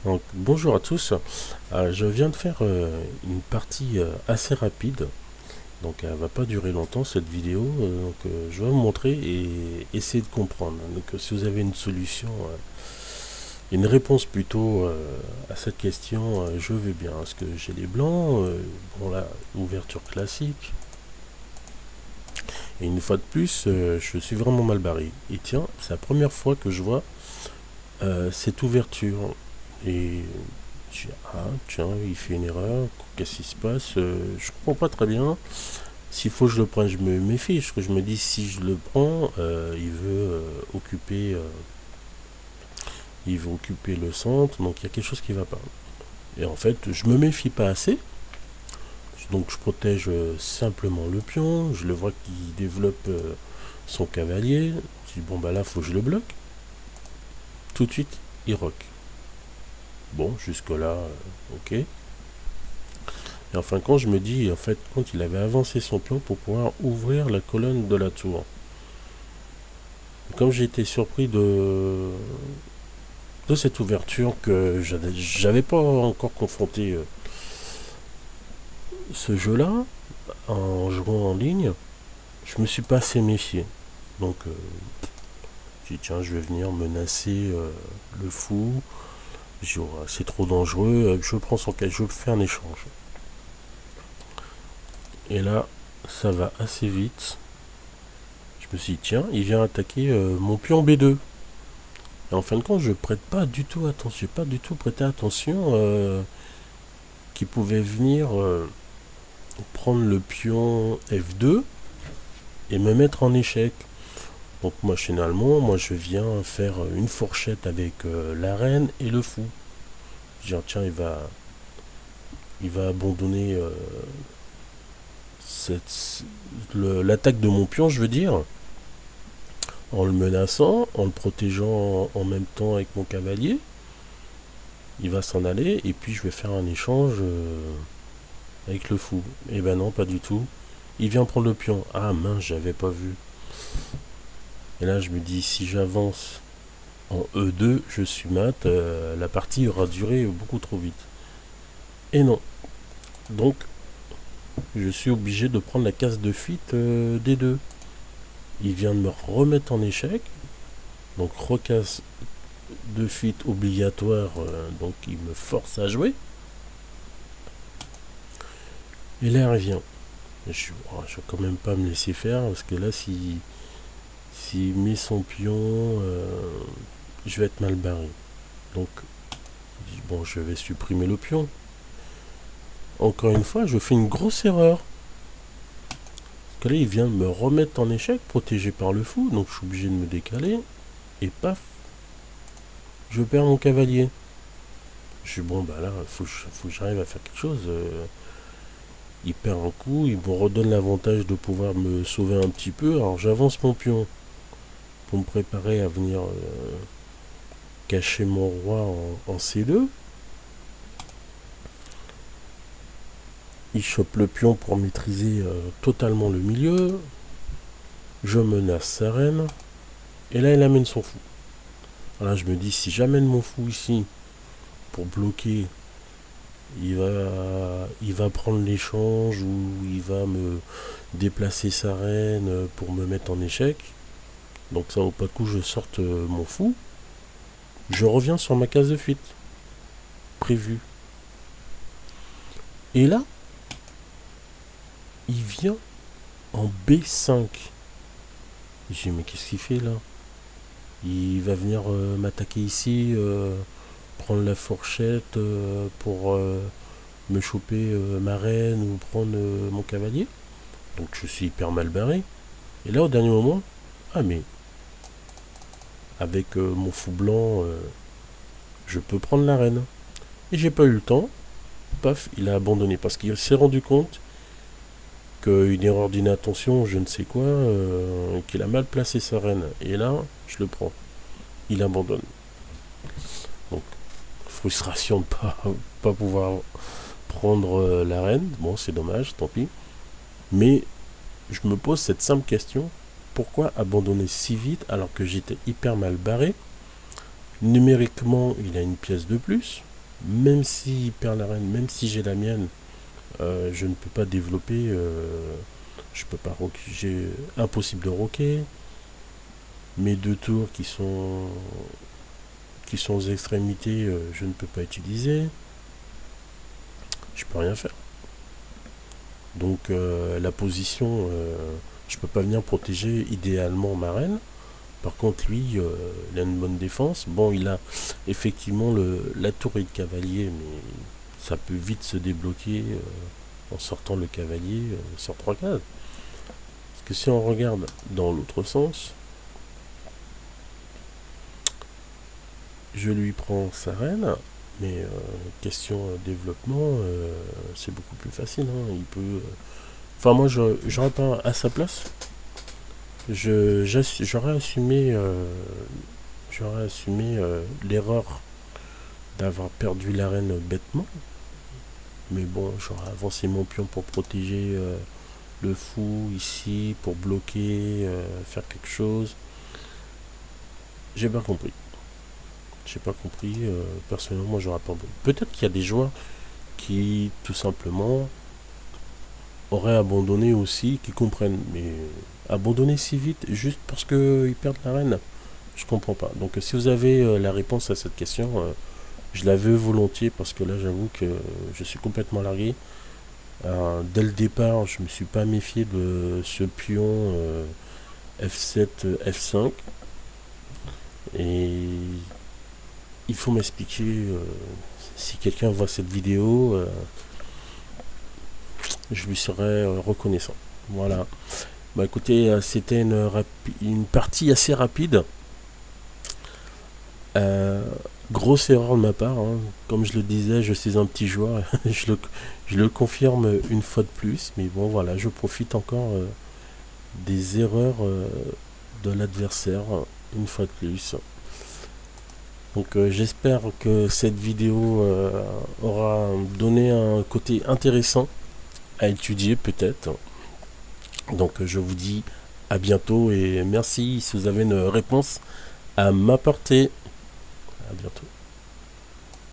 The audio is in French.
Donc, bonjour à tous. Je viens de faire une partie assez rapide. Donc elle va pas durer longtemps cette vidéo. Je vais vous montrer et essayer de comprendre. Donc si vous avez une solution, une réponse plutôt à cette question, je veux bien. Parce que j'ai les blancs, bon là, ouverture classique. Et une fois de plus, je suis vraiment mal barré. Et tiens, c'est la première fois que je vois cette ouverture. Et ah, tiens, il fait une erreur. Qu'est-ce qui se passe? Je comprends pas très bien. S'il faut que je le prenne, je me méfie. Parce que je me dis, si je le prends, il veut occuper le centre. Donc il y a quelque chose qui va pas. Et en fait, je me méfie pas assez. Donc je protège simplement le pion. Je le vois qu'il développe son cavalier. Je dis, bon, bah là, faut que je le bloque. Tout de suite, il rock. Bon, jusque-là, ok. Et en fin de compte, je me dis, en fait, quand il avait avancé son pion pour pouvoir ouvrir la colonne de la tour. Comme j'ai été surpris de cette ouverture que j'avais pas encore confronté ce jeu-là, en jouant en ligne, je me suis pas assez méfié. Donc, j'ai dit, tiens, je vais venir menacer le fou. J'ai dit, oh, c'est trop dangereux, je prends son cas, je fais un échange. Et là, ça va assez vite. Je me suis dit, tiens, il vient attaquer mon pion B2. Et en fin de compte, je prête pas du tout attention. J'ai pas du tout prêté attention qu'il pouvait venir prendre le pion F2 et me mettre en échec. Donc machinalement, moi je viens faire une fourchette avec la reine et le fou. Je dis, tiens, il va abandonner l'attaque de mon pion, je veux dire, en le menaçant, en le protégeant en même temps avec mon cavalier. Il va s'en aller et puis je vais faire un échange avec le fou. Et ben non, pas du tout. Il vient prendre le pion. Ah mince, j'avais pas vu. Et là je me dis, si j'avance en E2, je suis mat, la partie aura duré beaucoup trop vite. Et non. Donc je suis obligé de prendre la case de fuite des deux. Il vient de me remettre en échec. Donc recasse de fuite obligatoire, donc il me force à jouer. Et là il revient. Je vais quand même pas me laisser faire parce que là s'il met son pion, je vais être mal barré. Donc bon, je vais supprimer le pion. Encore une fois, je fais une grosse erreur. Parce que là, il vient de me remettre en échec, protégé par le fou, donc je suis obligé de me décaler. Et paf, je perds mon cavalier. Je dis, bon, bah là, faut que j'arrive à faire quelque chose. Il perd un coup, il me redonne l'avantage de pouvoir me sauver un petit peu. Alors j'avance mon pion pour me préparer à venir cacher mon roi en C2. Il chope le pion pour maîtriser totalement le milieu. Je menace sa reine. Et là, il amène son fou. Là, je me dis, si j'amène mon fou ici pour bloquer, il va prendre l'échange ou il va me déplacer sa reine pour me mettre en échec. Donc ça vaut pas le coup, je sorte mon fou. Je reviens sur ma case de fuite. Prévue. Et là, il vient en B5. J'ai dit, mais qu'est-ce qu'il fait là? Il va venir m'attaquer ici, prendre la fourchette pour me choper ma reine ou prendre mon cavalier. Donc je suis hyper mal barré. Et là, au dernier moment, ah mais avec mon fou blanc, je peux prendre la reine. Et j'ai pas eu le temps. Paf, il a abandonné parce qu'il s'est rendu compte qu'une erreur d'inattention, je ne sais quoi, qu'il a mal placé sa reine. Et là, je le prends. Il abandonne. Donc, frustration de pas pouvoir prendre la reine. Bon, c'est dommage, tant pis. Mais je me pose cette simple question. Pourquoi abandonner si vite alors que j'étais hyper mal barré? Numériquement, il a une pièce de plus. même s'il perd la reine, même si j'ai la mienne, je ne peux pas développer, je peux pas roquer, j'ai impossible de roquer. Mes deux tours qui sont aux extrémités, je ne peux pas utiliser. Je peux rien faire. Donc la position, je peux pas venir protéger idéalement ma reine. Par contre, lui, il a une bonne défense. Bon, il a effectivement la tour et le cavalier, mais ça peut vite se débloquer en sortant le cavalier sur 3 cases. Parce que si on regarde dans l'autre sens, je lui prends sa reine, mais question développement, c'est beaucoup plus facile, hein. Il peut. Enfin, moi, j'aurais pas à sa place. J'aurais assumé l'erreur d'avoir perdu l'arène bêtement. Mais bon, j'aurais avancé mon pion pour protéger le fou ici, pour bloquer, faire quelque chose. J'ai pas compris. J'ai pas compris. Personnellement, j'aurais pas. Peut-être qu'il y a des joueurs qui, tout simplement, auraient abandonné aussi, qui comprennent. Mais abandonner si vite, juste parce qu'ils perdent l'arène, je comprends pas. Donc, si vous avez la réponse à cette question, je la veux volontiers parce que là, j'avoue que je suis complètement largué. Dès le départ, je me suis pas méfié de ce pion F7, F5. Et il faut m'expliquer si quelqu'un voit cette vidéo, je lui serais reconnaissant. Voilà. Bah écoutez, c'était une partie assez rapide. Euh, Grosse erreur de ma part, hein. Comme je le disais, je suis un petit joueur. Je le confirme une fois de plus. Mais bon, voilà, je profite encore des erreurs de l'adversaire une fois de plus. Donc j'espère que cette vidéo aura donné un côté intéressant à étudier peut-être. Donc je vous dis à bientôt et merci si vous avez une réponse à m'apporter. À bientôt.